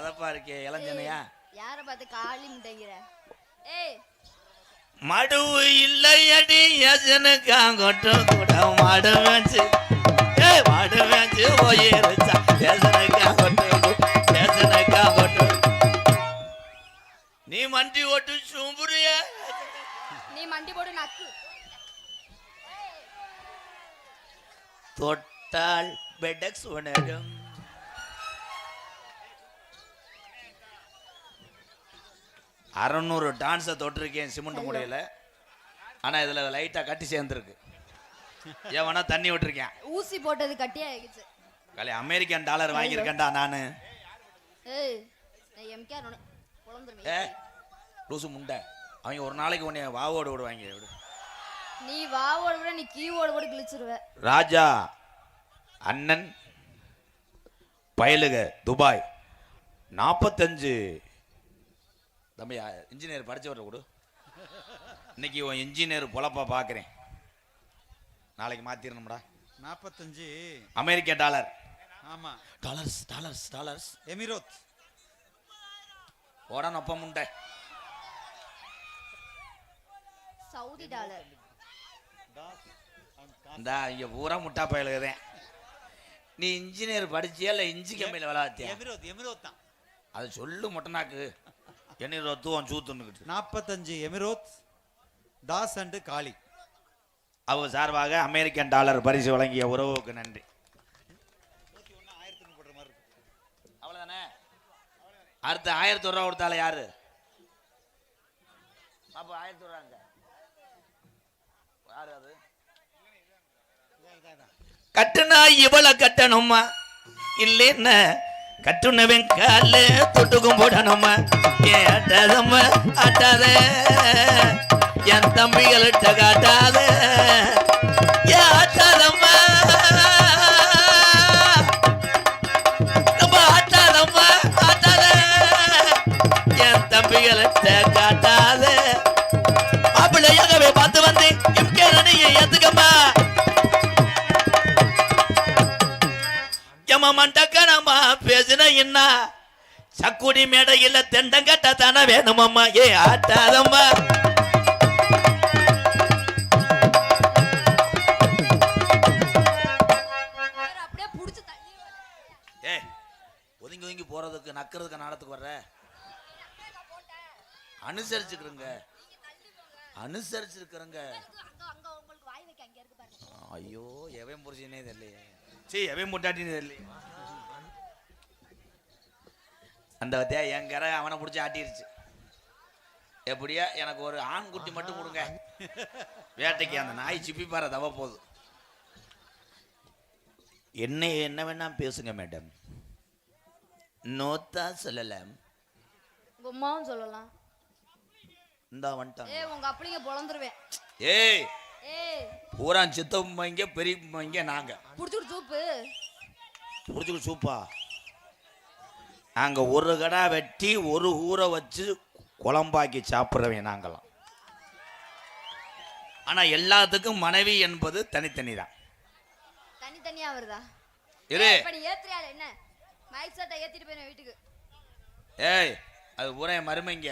அதப்பா இருக்கே இளஞ்சனையா யார பார்த்து காளி முட்டைங்கிற? ஏய் மடுவு இல்லையடி யசனுக்காங்கொட்டு கூட மாடு வேச்சு மாடு வேச்சு போயிருச்சா யசனுக்காங்கொட்டு நீ மண்டி ஓட்டு சும்புறிய நீ மண்டி போடு நக்கு தொட்டால் பெடக்ஸ் உணரும் 600 டான்ஸை தொட்டிருக்கேன் சிமெண்ட் முடையில. ஆனா இதுல லைட்டா கட்டி சேர்ந்துருக்கு. ஏவனா தண்ணி விட்டுருக்கேன். ஊசி போட்டது கட்டியா ஆயிடுச்சு. கலை அமெரிக்கன் டாலர் வாங்கியிருக்கேன்டா நானு. ஏய் நான் எம்கே குழந்துருவேன். லூசு முண்டை. அவங்க ஒரு நாளைக்கு உன்னை வாவோடு விடுவாங்க. நீ வாவோடு விட நீ கீவோடு கூட கிழிச்சிருவ. ராஜா அண்ணன் பயலுக துபாய் 45 தம்பி இன்ஜினியர் படிச்சவரை கொடு. இன்னைக்கு உன் இன்ஜினியர் பொழப்பா பார்க்குறேன். நாளைக்கு மாத்திரணும்டா. 45 அமெரிக்க டாலர். ஆமா டாலர்ஸ் டாலர்ஸ் டாலர்ஸ் எமிரோத் ஓட நொப்ப முண்டை. Saudi dollar. இந்தா இங்க பூரா முட்டா பயலுகிறேன். நீ இன்ஜினியர் படிச்சியா இல்லை இஞ்சி கம்மியில் விளாத்தியா? எமிரோத் எமிரோத் தான். அது சொல்லு மொட்டனாக்கு எண்ணிருவத்துவம் சூத்துன்னுக்கிட்டு. 45 எமிரோத் தாஸ் அண்டு காளி அவ சார்பாக அமெரிக்கன் டாலர் பரிசு வழங்கிய உறவுக்கு நன்றி. அவ்வளவுதானே. அடுத்து 1000 ரூபா கொடுத்தால யாரு? அப்ப 1000 ரூபாங்க யாரு? அது கட்டுனா இவளை கட்டணுமா இல்லைன்னு கட்டுனவன் கால தொட்டுக்கும் போடணுமா? ஏன் ஆட்டாதம்மா ஆட்டாத என் தம்பிகள்கிட்ட காட்டாத ஏன் ஆட்டாதம்மா நம்ம ஆட்டாதம்மா ஆட்டாத என் தம்பிகள்கிட்ட காட்டாத மாப்பிள்ளையாகவே பார்த்து வந்து எம்கே ஏத்துக்கம்மா மண்டக்கணமா பேசுன என்ன சக்குடி மேடையில் தெண்டங்கட்ட தானே வேணுமம்மா. ஏ ஆட்டாதம்மா அப்படியே புடிச்சு தள்ளி. ஏ ஒதுங்கி ஒதுங்கி போறதுக்கு நக்கிறதுக்கு நாடத்துக்கு வர்ற அனுசரிச்சுக்கிறங்க அனுசரிச்சிருக்கிறங்க. ஐயோ எவன் புரிச்சுனே தெரியலையே. சரி எவன் முட்டாட்டினே தெரியலையே. அந்த வத்தியா என் கரை அவனை பிடிச்சி ஆட்டிருச்சு. எப்படியா எனக்கு ஒரு ஆண் குட்டி மட்டும் கொடுங்க வேட்டைக்கு. அந்த நாய் சிப்பி பாரு தவ போகுது. என்ன வேணா பேசுங்க மேடம். நோத்தா சொல்லலாம். உம்மாவும் சொல்லலாம். இந்தா வந்துட்டான். ஏய் உங்க அப்படிங்க பொளந்துருவேன். ஏய் ஏய் பூரா சித்தம்மைங்க பெரியம்மைங்க நாங்க. புடிச்சுடு சூப்பு. புடிச்சுடு சூப்பா? நாங்க ஒரு கடா வெட்டி ஒரு ஊரை வச்சு குழம்பாக்கி சாப்பிட்றவன் நாங்களாம். ஆனா எல்லாத்துக்கும் மனைவி என்பது தனித்தனி தான். தனித்தனியா வருதா? இரு இப்ப நீ ஏத்துறியா என்ன? மைக் செட்டை ஏத்திட்டு போய் வீட்டுக்கு. ஏய் அது ஊரே மருமைங்க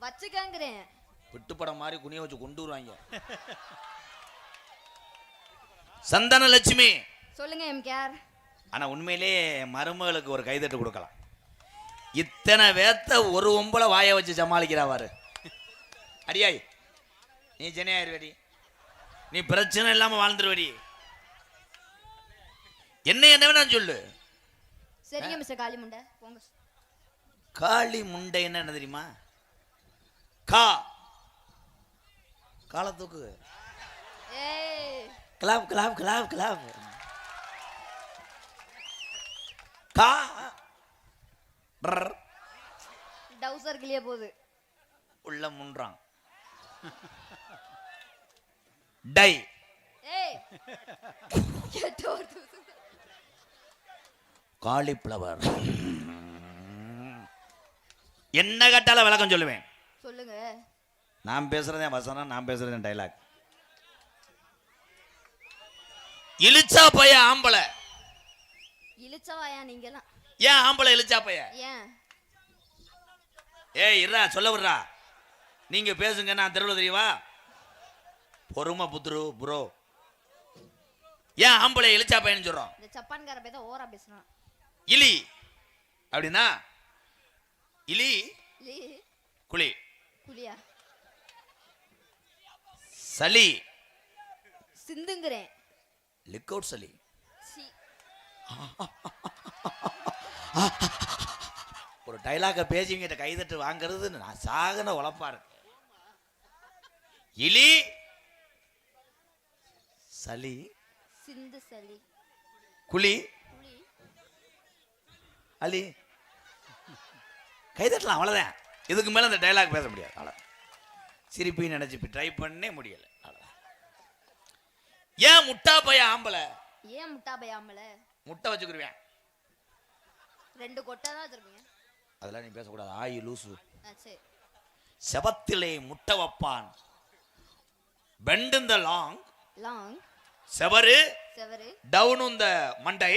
வச்சுக்கங்கறேன். விட்டுப்படம் மாதிரி குனிய வச்சு கொண்டு வருவாங்க. சந்தன லட்சுமி சொல்லுங்க எம்கேஆர். ஆனா உண்மையிலே மருமகளுக்கு ஒரு கைதட்டு கொடுக்கலாம். இத்தனை வேத்த ஒரு ஒம்பளை வாய வச்சு சமாளிக்கிறாவாரு. அடியாய் நீ ஜெனியாயிருவடி. நீ பிரச்சனை இல்லாம வாழ்ந்துருவடி. என்ன வேணா சொல்லு. சரிங்க மிஸ்டர் காளி முண்டை போங்க. காளி முண்டை என்ன தெரியுமா? கால தூக்கு. ஏய் கிளாப் கிளாப் கிளாப் கிளாப். கா டவுசர் கிளிய போகுது. உள்ள முன்றான். டை. ஏய் கேட்டோ காலிஃப்ளவர். என்ன கட்டால விளக்கம் சொல்லுவேன். சொல்லுங்க. நான் பேசுறதே வசனம், நான் பேசுறதே டைலாக். இழுச்சா பைய ஆம்பளை. இழுச்சவாயா நீங்கலாம்? ஏன் ஆம்பளை இழுச்சா பைய? ஏன்? ஏய் இருடா சொல்ல விடுறா. நீங்க பேசுங்க, நான் தெருவில் தெரியவா? பொறுமை புத்துரு ப்ரோ. ஏன் ஆம்பளை இழுச்சா பையன்னு சொல்றோம்? இந்த ஜப்பான்கார பையன் தான் ஓரா பேசுறான். இலி அப்படின்னா இலி குழி. குளியா? சளி சிந்துங்கிறேன். லிக் அவுட் சளி. ஒரு டைலாக பேசிங்கிட்ட கைதட்டு வாங்குறது நான் சாகன உழப்பா இருக்கு. இலி சளி சிந்து சளி குழி குளி. அலி கைதட்டலாம், அவ்வளோதான். இதுக்கு மேலே அந்த டைலாக் பேச முடியாது. அவ்வளோ சிரிப்பி நினச்சி ட்ரை பண்ணே முடியலை. அவ்வளோதான். ஏன் முட்டா பையன் ஆம்பளை? ஏன் முட்டா பையாமல? முட்டை வச்சுக்கிருவேன். 2 கொட்டை தான் வச்சிருப்பீங்க. அதெல்லாம் நீ பேசக்கூடாது, ஆயி லூசு. சரி. செவத்திலே முட்டை வைப்பான். பெண்ட் இந்த லாங் லாங் செவரு செவரு டவுன் இந்த மண்டை.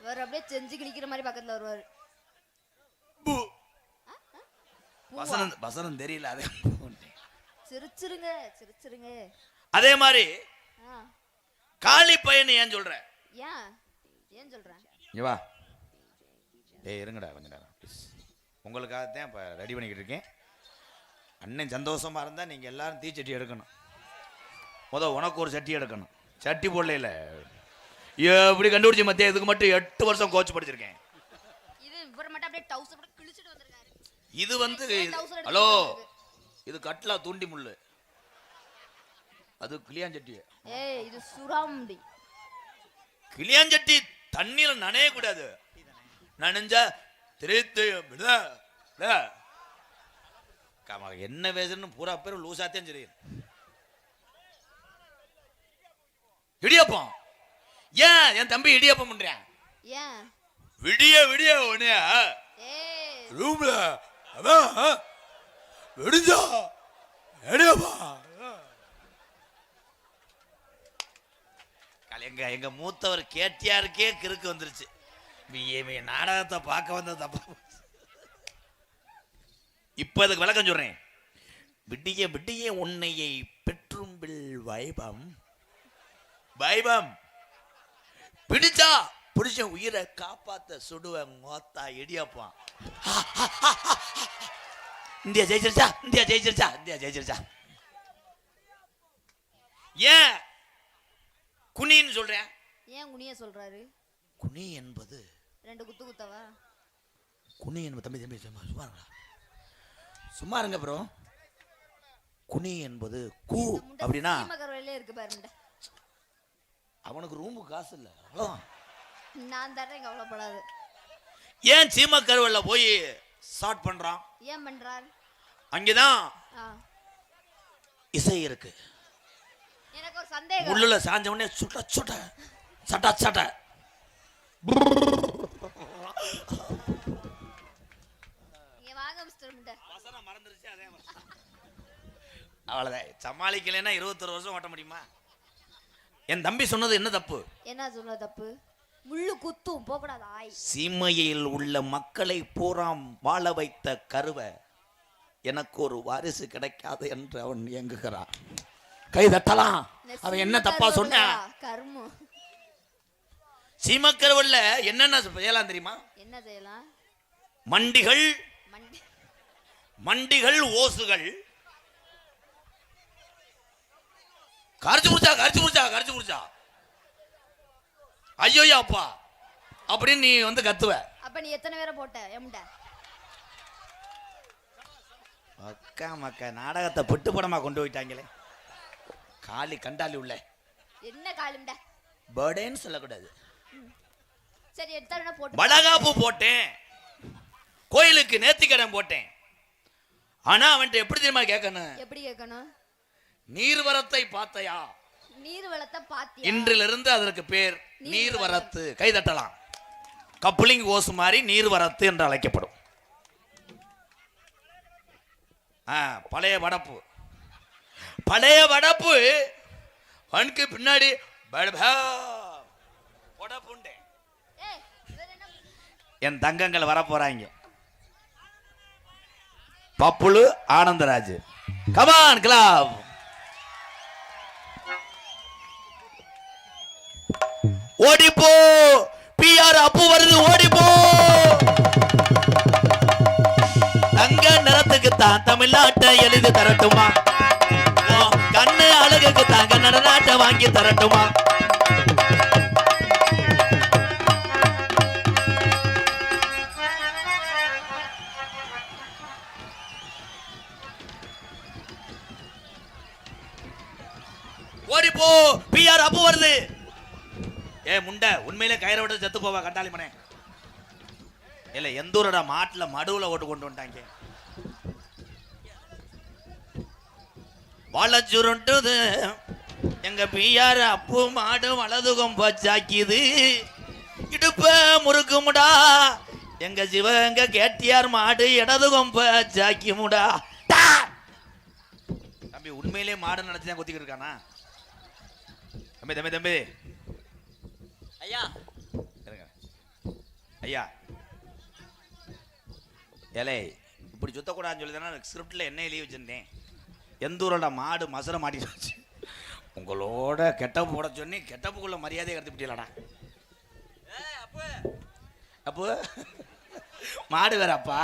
அவர் அப்படியே செஞ்சு கிழிக்கிற மாதிரி பக்கத்துல வருவாரு. வசனம் தெரியல. அதே சிரிச்சிருங்க சிரிச்சிருங்க. அதே மாதிரி காளி பையன் ஏன் சொல்ற? ஏன் ஏன் சொல்றேன்? இங்க வா. ஏய் இருங்கடா கொஞ்ச நேரம் ப்ளீஸ். உங்களுக்காக தான் இப்போ ரெடி பண்ணிக்கிட்டு இருக்கேன். அண்ணன் சந்தோஷமா இருந்தா நீங்க எல்லாரும் தீச்சட்டி எடுக்கணும். உனக்கு ஒரு சட்டி எடுக்கணும். சட்டி போடல எப்படி கண்டுபிடிச்சி மத்திய? இதுக்கு மட்டும் 8 வருஷம் கோச் படிச்சிருக்கேன். இது இவர் மட்டும் அப்படியே டவுசர் போட்டு கிழிச்சிட்டு வந்திருக்காரு. இது வந்து ஹலோ, இது கட்லா தூண்டி முள்ளு, அது கிளியாஞ்சட்டி. ஏய் இது சுறாமுண்டி. கிளியாஞ்சட்டி தண்ணியில நனைய கூடாது. நனைஞ்சா திரைத்து என்ன பேசுறன்னு பூரா பேர் லூசாத்தேன். சரி இடியப்பம். ஏன் என் தம்பி இடியப்பம் பண்றேன்? ஏன்? விடிய விடிய உடனே ரூம்ல விடிஞ்சா எங்க மூத்தவர் கேட்டியாருக்கே கிறுக்கு வந்துருச்சு. நாடகத்தை பார்க்க வந்த தப்பா. இப்ப அதுக்கு விளக்கம் சொல்றேன். விடிய விடிய உன்னையை பெற்றும்பில் வைபம் வைபம் பிடிச்சா புடிச்ச உயிரை காப்பாத்த சுடுவன் மோத்தா இடியப்பான். இந்தியா ஜெயிச்சிருச்சா, இந்தியா ஜெயிச்சிருச்சா, இந்தியா ஜெயிச்சிருச்சா. ஏன் குனின்னு சொல்றேன்? ஏன் குனிய சொல்றாரு? குனி என்பது 2 குத்து குத்தவா? குனி என்பது தம்பி தம்பி சும்மா இருங்க, சும்மா இருங்க ப்ரோ. குனி என்பது கூ அப்படின்னா இருக்கு பாருங்க. அவனுக்கு ரூமுக்கு காசு இல்லை, அவ்வளோதான். நான் தரேன், கவலைப்படாது. ஏன் சீம கருவல்ல போய் ஸ்டார்ட் பண்றான்? ஏன் பண்றார்? அங்கதான் இசை இருக்கு. எனக்கு ஒரு சந்தேகம். உள்ளுல சாஞ்ச உடனே சுட்ட சுட்ட சட்ட சட்ட இங்க வாங்க மிஸ்டர் முண்டை. வசனம் மறந்துருச்சு, அதே அவ்வளவுதான். சமாளிக்கலைன்னா 21 வருஷம் ஓட்ட முடியுமா? என் தம்பி சொன்னது என்ன தப்பு? என்ன சொன்னது தப்பு? முள்ளு குத்தும் போகக்கூடாது. ஆய் சீமையில் உள்ள மக்களை பூராம் வாழ வைத்த கருவை எனக்கு ஒரு வாரிசு கிடைக்காது என்று அவன் இயங்குகிறான். கை தட்டலாம். அவன் என்ன தப்பா சொன்ன? கர்மம். சீமக்கருவல்ல என்னென்ன செய்யலாம் தெரியுமா? என்ன செய்யலாம்? மண்டிகள் மண்டிகள் ஓசுகள் கரிச்சு குடிச்சா கரிச்சு குடிச்சா கரிச்சு குடிச்சா ஐயோ அப்பா அப்படின்னு நீ வந்து கத்துவ. அப்ப நீ எத்தனை பேரை போட்ட? எம்ட அக்கா மக்கா நாடகத்தை பெட்டு படமா கொண்டு போயிட்டாங்களே. காளி கண்டாலி உள்ள என்ன காலிம்ட பர்டேன்னு சொல்லக்கூடாது. சரி எடுத்தாலும் போட்டு வடகாப்பு போட்டேன், கோயிலுக்கு நேர்த்திக்கடன் போட்டேன். ஆனா அவன்கிட்ட எப்படி தெரியுமா கேட்கணும்? எப்படி கேட்கணும்? நீர்வரத்தை பார்த்தையா? நீர்வளத்தை பாத்தியா? இன்றிலிருந்து அதற்கு பேர் நீர்வரத்து. கை தட்டலாம். கப்ளிங் ஓஸ் மாதிரி நீர்வரத்து என்று அழைக்கப்படும். பழைய வடப்பு, பழைய வடப்பு ஃபனுக்கு பின்னாடி பல்பா போட புண்டே. ஏய் வேற என்ன என் தங்கங்கள் வர போறாங்க. பப்புளு ஆனந்தராஜ் கமான் கிளப். ஓடிப்போ பிஆர் அப்பு வருது ஓடிப்போ. தங்க நிறத்துக்கு தான் தமிழ்நாட்டை எழுதி தரட்டுமா, கண்ணு அழகுக்கு தாங்க நடனாட்டை வாங்கி தரட்டுமா. ஓடிப்போ பிஆர் அப்பு வருது. ஏ முண்டை உண்மையிலே கயிறை விட்டு செத்து போவா கண்டாளி மனே. இல்ல எந்த ஊரோட மாட்டுல மடுவுல ஓட்டு கொண்டு வந்துட்டாங்க. வளச்சுருண்டுது எங்க பிஆர் அப்பு மாடு வலதுகம் பச்சாக்கிது. இடுப்ப முறுக்குமுடா எங்க சிவங்க கேட்டியார் மாடு இடதுகம் பச்சாக்கிமுடா. தம்பி உண்மையிலே மாடு நினைச்சுதான் கொத்திக்கிட்டு இருக்கானா? தம்பி தம்பி தம்பி ஐயா இருங்க ஐயா. ஏலே இப்படி சுத்தக்கூடாதுன்னு சொல்லி தானே ஸ்கிரிப்டில் என்ன எழுதி வச்சுருந்தேன். எந்த ஊரோட மாடு மசரை மாட்டிட்டு உங்களோட கெட்டப்பு போட சொன்னி கெட்டப்புக்குள்ள மரியாதையை கடத்திவிட்டீங்களாடா. அப்போ மாடு வேற அப்பா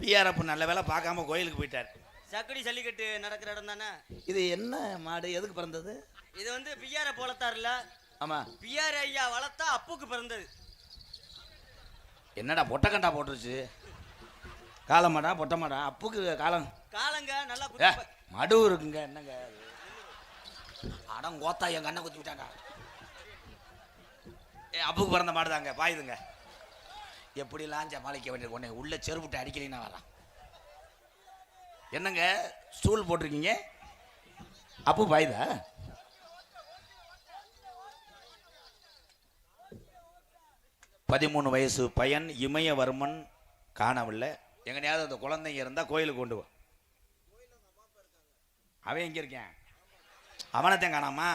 பிஆர் அப்பு நல்ல வேலை பார்க்காம கோயிலுக்கு போயிட்டார். சக்கடி ஜல்லிக்கட்டு நடக்கிற இடம் தானே இது என்ன மாடு எதுக்கு பிறந்தது? இது வந்து பிஆர போலத்தாருல. ஆமா பிஆர் ஐயா வளர்த்தா அப்புக்கு பிறந்தது. என்னடா பொட்டக்கண்டா போட்டுருச்சு. காலமாடா பொட்டமாடா அப்புக்கு காலம் காலங்க நல்லா மடு இருக்குங்க. என்னங்க அடம் கோத்தா என் கண்ணை குத்தி விட்டாங்க. அப்புக்கு பிறந்த மாடு தாங்க பாயுதுங்க. எப்படிலாம் சமாளிக்க வேண்டியது உடனே உள்ள செருப்புட்டு அடிக்கலைன்னா வரலாம். என்னங்க ஸ்டூல் போட்டிருக்கீங்க அப்பு பாயுதா? பதிமூணு வயசு பையன் இமயவர்மன் காணவில்லை. எங்கனையாவது அந்த குழந்தைங்க இருந்தா கோயிலுக்கு கொண்டு வா. அவன் எங்க இருக்கேன்? அவனைத்தான் காணாமா?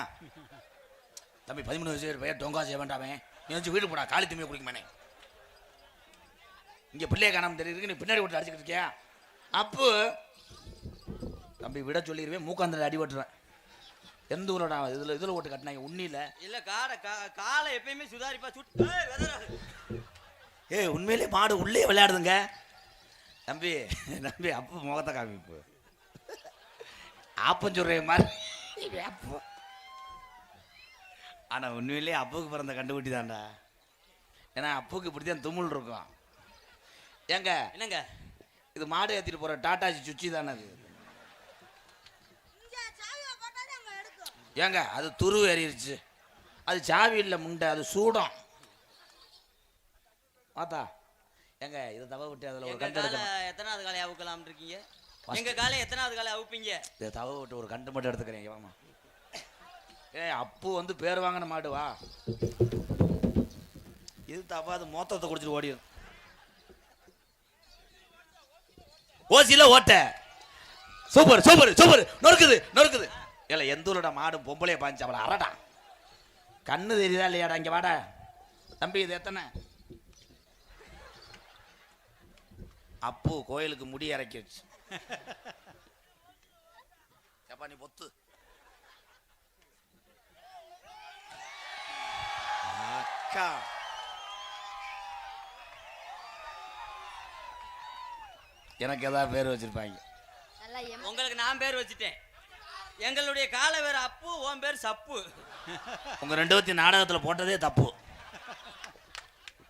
தம்பி 13 வயசு பையன் டொங்கா செய்ய வேண்டாமே. நீ வந்து வீடு போடா காலி துணியை குடிக்குமானே. இங்க பிள்ளைய காணாம தெரியுது. நீ பின்னாடி விட்டு அடிச்சுக்கிட்டு இருக்கியா? அப்பு தம்பி விட சொல்லிடுவேன். மூக்காந்திர அடி ஓட்டுறேன். எந்த ஊரோட இதுல ஓட்டு கட்டினாங்க உண்மையில இல்ல காலை எப்பயுமே சுதாரிப்பா சுட்டு. ஏய் உண்மையிலே மாடு உள்ளே விளையாடுதுங்க. தம்பி தம்பி அப்பு முகத்தை காமிப்பு ஆப்பம் சொல்ற மாதிரி. ஆனா உண்மையிலே அப்புக்கு பிறந்த கண்டுபிடி தான்டா. ஏன்னா அப்புக்கு இப்படித்தான் தும்முள் இருக்கும். ஏங்க என்னங்க இது மாடு ஏத்திட்டு போற டாட்டாஜி சுச்சி தானே அது? ஏங்க அது துரு ஏறிடுச்சு. அது சாவி இல்லை முண்டை, அது சூடம். பார்த்தா ஏங்க இதை தவ விட்டு அதில் ஒரு கண்டு எடுக்கலாம். எத்தனாவது காலை அவுக்கலாம் இருக்கீங்க? எங்க காலை எத்தனாவது காலை அவுப்பீங்க? இதை தவ விட்டு ஒரு கண்டு மட்டும் எடுத்துக்கிறேன். வாமா. அப்பு வந்து பேர் வாங்கின மாடு வா. இது தப்பாது மொத்தத்தை குடிச்சிட்டு ஓடிடும். ஓசில ஓட்ட சூப்பர் சூப்பர் சூப்பர். நொறுக்குது நொறுக்குது. இல்ல எந்த ஊரோட மாடு பொம்பளைய பாஞ்சு அவளை அரடா. கண்ணு தெரியுதா இல்லையாடா? இங்க வாடா தம்பி. இது எத்தனை? அப்பு கோயிலுக்கு முடி இறக்கி வச்சு எப்பா நீ பொத்து. அக்கா எனக்கு ஏதாவது பேர் வச்சிருப்பாங்க. உங்களுக்கு நான் பேர் வச்சுட்டேன். எங்களுடைய காலை வேற அப்பு, உன் பேர் சப்பு. உங்க 2 பேர்த்தையும் நாடகத்துல போட்டதே தப்பு.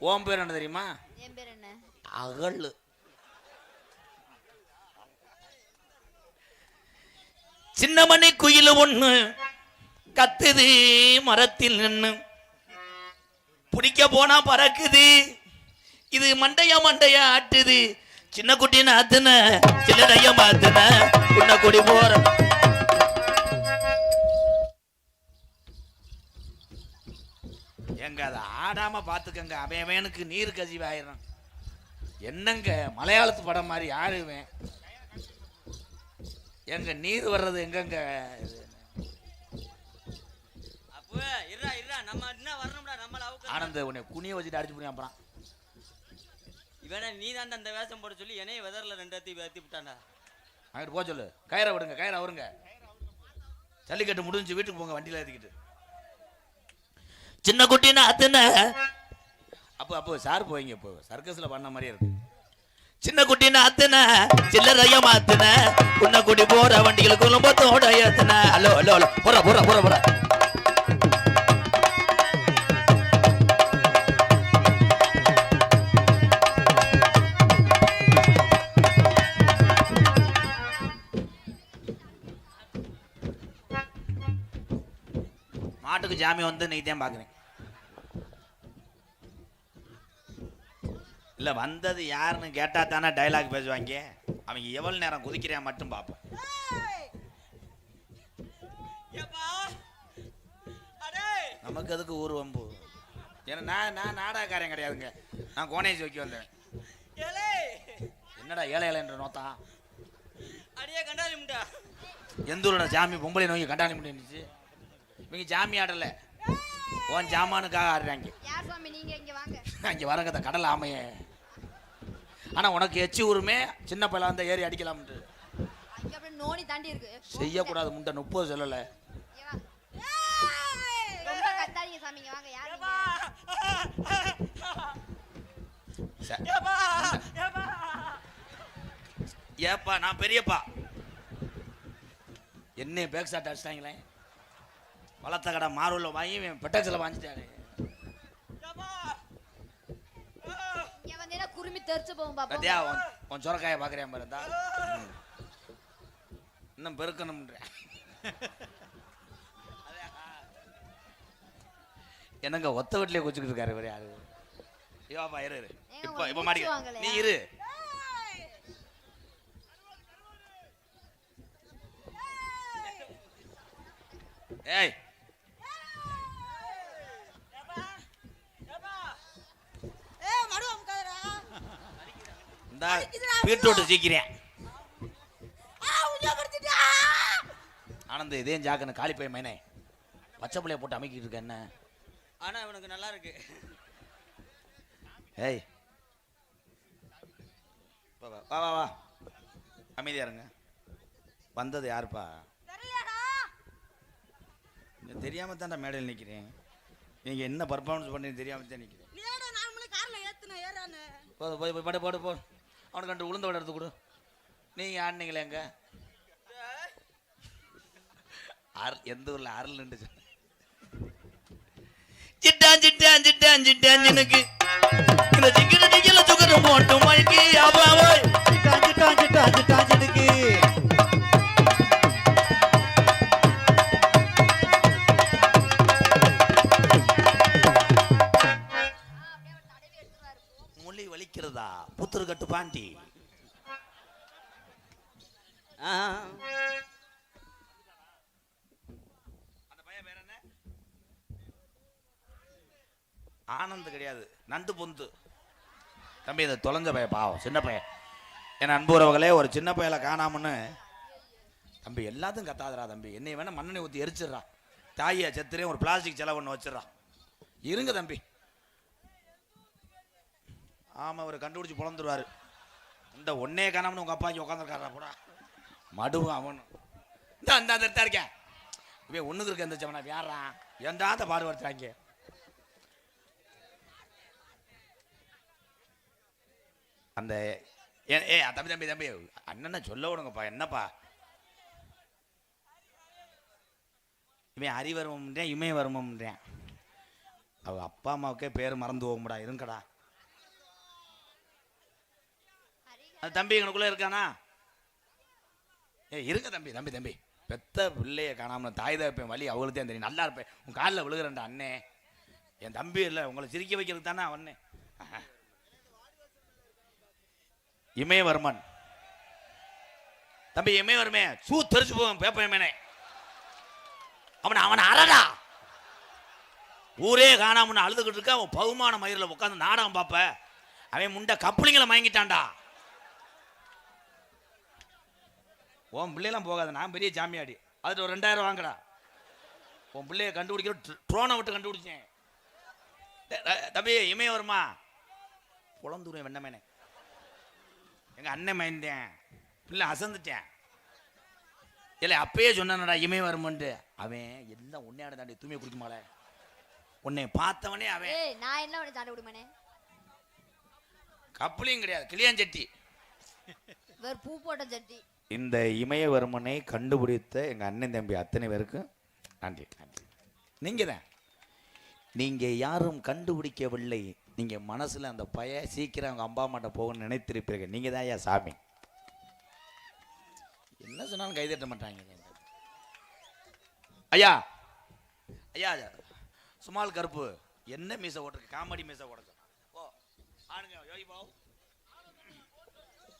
ஓம் பேர் என்ன தெரியுமா? என் பேர் என்ன? அகல். சின்னமணி குயில் ஒண்ணு கத்துது மரத்தில் நின்னு, பிடிக்க போனா பறக்குது. இது மண்டைய மண்டைய ஆட்டுது. சின்ன குட்டி நாத்துன சின்னடைய மாத்துன உன்ன குடி போற. எங்க அதை ஆடாம பாத்துக்கங்க. அவனுக்கு நீர் கசிவு ஆயிரும். என்னங்க மலையாளத்து படம் மாதிரி யாருவேன்? எங்க நீர் வர்றது எங்கங்க? நம்ம என்ன வரணும்டா நம்மள அவுக்க ஆனந்த உன்னை குனிய வச்சுட்டு அடிச்சு புரியும் அப்புறம் இவனே நீ தான் அந்த வேஷம் போட சொல்லி என்னைய வெதர்ல 2 அத்தி ஏத்தி விட்டான்டா. அங்கிட்டு போக சொல்லு. கயிறை விடுங்க, கயிறை அவருங்க. ஜல்லிக்கட்டு முடிஞ்சு வீட்டுக்கு போங்க வண்டியில ஏத்திக்கிட்டு. சின்ன குட்டினா அத்தனை அப்போ சார் போய்ங்க. இப்போ சர்க்கஸ்ல பண்ண மாதிரியே இருக்கு. சின்ன குட்டினா அத்தனை சில்லறைய மாத்தின உன்ன குட்டி போற வண்டிகளுக்கு குடும்பத்தோட ஏத்தன. ஹலோ ஹலோ ஹலோ போற போற போற போற மாட்டுக்கு ஜாமி வந்து நீ தான் பாக்குறேன். இல்ல வந்தது யாருன்னு கேட்டா தானே டைலாக் பேசுவாங்க. அவங்க எவ்வளவு நேரம் குதிக்கிறான் மட்டும் பார்ப்போம். நமக்கு அதுக்கு ஊர் வம்பு. ஏன்னா நான் நாடகக்காரன் கிடையாதுங்க. நான் கோனேஜ் வைக்க வந்தேன். என்னடா ஏழை ஏழைன்ற நோத்தா அடியே கண்டாலி முண்டா. எந்த ஊரோட ஜாமி பொம்பளை நோய் கண்டாணி முடிஞ்சிச்சு. இவங்க ஜாமி ஆடல, உன் ஜாமானுக்காக ஆடுறாங்க. யார் சாமி நீங்க இங்க வாங்க. அங்கே வரங்க கடல் ஆமைய. ஆனா உனக்கு எச்சி ஊருமே சின்ன பையல வந்து ஏறி அடிக்கலாம்ட்டு. அங்க அப்படியே நோனி தாண்டி இருக்கு. செய்யக்கூடாது முண்டை 30 சொல்லல. ரொம்ப கத்தாதீங்க சாமி இங்க வாங்க. யார் ஏப்பா நான் பெரியப்பா. என்ன பேக் ஷாட் அடிச்சிட்டாங்களே. வளர்த்த கடை மாறுல வாங்கி பெட்டக்ஸில் வாங்கிட்டாரு. இங்க வந்தீனா குருமி தெரிச்சு போகும் பாப்பா. பத்தியா உன் சொரக்காயை பார்க்குறேன் பாருந்தா. இன்னும் பெருக்கணும்ன்ற என்னங்க ஒத்த வீட்டிலே கொச்சுக்கிட்டு இருக்காரு இவரு. யாரு ஐயோப்பா இரு இப்ப மாடிக்க நீ இரு. ஏய் இந்த பீட்ரூட் சீக்கிறேன். ஆனந்த் இதே ஜாக்கன்னு காலி போய் மைனே பச்சை பிள்ளைய போட்டு அமைக்கிட்டு இருக்க என்ன. ஆனா இவனுக்கு நல்லா இருக்கு. ஏய் வா வா வா வா அமைதியா இருங்க. வந்தது யாருப்பா? தெரியாம தான்டா மேடையில் நிற்கிறேன். நீங்க என்ன பர்ஃபார்மன்ஸ் பண்ணி தெரியாம தான் நிற்கிறேன். போய் போய் போய் போடு போ. அவனுக்கு கண்டு உளுந்த வடை எடுத்து கொடு. நீங்க ஆடினீங்களே எங்க எந்த ஊர்ல அருள் நின்று சிட்டான் சிட்டான் சிட்டான் சிட்டான் எனக்கு இந்த சிக்கன டிக்கல சுகர் போட்டு மயக்கி அப்பாவே சிட்டான் சிட்டான் சிட்டான் சிட்டான் சிட்டுக்கு மொழி வலிக்கிறதா புத்தர் கட்டு பாண்டி. ஆனந்த் கிடையாது, நண்டு பொந்து தம்பி. இந்த தொலைஞ்ச பைய பாவம் சின்ன பையன். என் அன்பு உறவுகளே, ஒரு சின்ன பையலை காணாமன்னு தம்பி எல்லாத்தையும் கத்தாதுரா தம்பி. என்னை வேணா மண்ணெண்ணெய் ஊற்றி எரிச்சிடுறா. தாயை செத்துறேன் ஒரு பிளாஸ்டிக் செலவு ஒன்று வச்சிடறா. இருங்க தம்பி. ஆமா அவர் கண்டுபிடிச்சு புலந்துருவாரு. இந்த ஒன்னே காணாமனு உங்க அப்பா இங்கே உட்காந்துருக்காரா கூட மடுவும் அவனும் இந்த அந்த இடத்தா இருக்கேன். இவன் ஒண்ணுக்கு இருக்க எந்த சவனா வேறான் எந்தாந்த பாடுபடுத்துறாங்க. அந்த ஏ தம்பி தம்பி தம்பி அண்ணனை சொல்ல விடுங்கப்பா. என்னப்பா இவன் அறிவருமன்றேன் இமய வருமன்றேன். அவ அப்பா அம்மாவுக்கே பேர் மறந்து போகும்டா. இருங்கடா அது தம்பி எங்களுக்குள்ள இருக்கானா? ஏ இருங்க தம்பி தம்பி தம்பி. பெத்த பிள்ளைய காணாம தாய் தகப்பேன் வழி அவங்களுக்கு தான் தெரியும். நல்லா இருப்பேன் உன் காலில் விழுகிறேன்டா அண்ணே. என் தம்பி இல்லை உங்களை சிரிக்க வைக்கிறதுக்கு தானே அவனே. இமயவர்மன் தம்பி இமயவர்மே சூ தெரிச்சு போவேன் பேப்பேமேனே. அவனை அறடா. ஊரே காணாமன்னு அழுதுகிட்டு இருக்க. அவன் பகுமான மயிரில் உட்காந்து நாடகம் பார்ப்ப. அவன் முண்டை கப்புளிங்களை மயங்கிட்டான்டா. உன் பிள்ளைலாம் போகாது. நான் பெரிய ஜாமியாடி. அதுக்கு ஒரு 2000 வாங்கடா. உன் பிள்ளைய கண்டுபிடிக்கிற ட்ரோனை விட்டு கண்டுபிடிச்சேன். தம்பி இமய வருமா புலந்தூரம் வெண்ணமேனே எங்க அண்ணன் மைந்தேன் பிள்ளை அசந்துட்டேன். இல்லை அப்பயே சொன்னானடா இமய வருமான்ட்டு. அவன் என்ன உன்னையாட தாண்டி தூய்மை குடிக்குமால உன்னை பார்த்தவனே அவன். ஏய் நான் என்ன உன்னை தாண்டி விடுமானே? கப்பலையும் கிடையாது கிளியாஞ்சட்டி வேற பூ போட்ட சட்டி. இந்த இமயவர்மனை கண்டுபிடித்த எங்க அண்ணன் தம்பி அத்தனை பேருக்கும் நன்றி. நன்றி. நீங்க தான் நீங்க யாரும் கண்டுபிடிக்கவில்லை. நீங்க மனசுல அந்த பய சீக்கிரம் அவங்க அம்மா அம்மாட்ட போகணும்னு நினைத்திருப்பீர்கள். நீங்க தான் ஐயா சாமி. என்ன சொன்னாலும் கைதட்ட மாட்டாங்க. ஐயா ஐயா சுமால் கருப்பு என்ன மீசை ஓட்டுருக்கு? காமெடி மீசை ஓடுங்க. ஓ ஆனுங்க யோகி பாவ்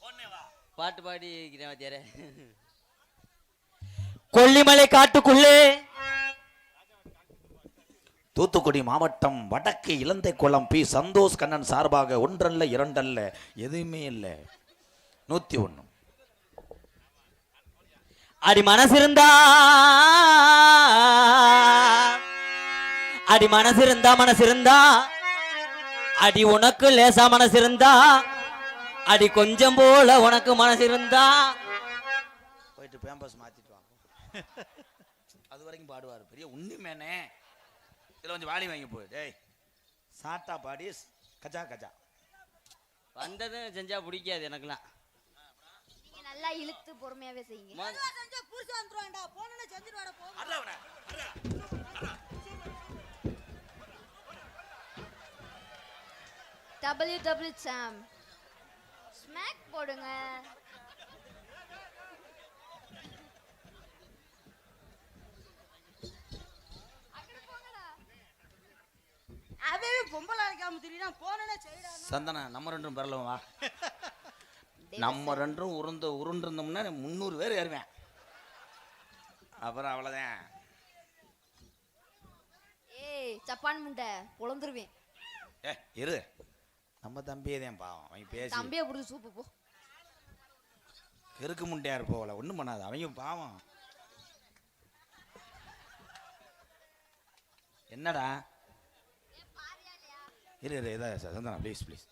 ஒன்னே வா பாட்டு பாடி இருக்கிறேன் வாத்தியாரே. கொல்லிமலை காட்டுக்குள்ளே தூத்துக்குடி மாவட்டம் வடக்கு இலந்தை குளம் பி சந்தோஷ் கண்ணன் சார்பாக ஒன்றல்ல இரண்டல்ல எதுவுமே இல்லை 101. அடி மனசிருந்தா அடி மனசிருந்தா மனசிருந்தா அடி உனக்கு லேசா மனசிருந்தா அடி கொஞ்சம் போல உனக்கு மனசிருந்தா போயிட்டு பேம்பஸ் மாத்திட்டு வாங்க. அது வரைக்கும் பாடுவார் பெரிய உண்மையானே. இதில் கொஞ்சம் வாடி வாங்கி போய் டேய் சாட்டா பாடி கஜா கஜா வந்ததும் செஞ்சா பிடிக்காது எனக்குலாம். நீங்க நல்லா இழுத்து பொறுமையாவே செய்யுங்க. WW சாம் ஸ்மாக் போடுங்க. சந்தனா நம்ம ரெண்டும் பெறலாம் வா. நம்ம ரெண்டும் உருண்டிருந்தோம்னா 300 பேர் ஏறுவேன். அப்புறம் அவ்வளோதான். ஏய் சப்பான் முண்டை பொளந்துருவேன். இரு நம்ம தம்பியே தான் பாவம். அவங்க பேசி தம்பியை புடிச்சு சூப்பு போ. இருக்கு முண்டையா இருப்போல ஒன்றும் பண்ணாது. அவங்க பாவம். என்னடா இரு இரு இதை சந்தனா ப்ளீஸ் ப்ளீஸ்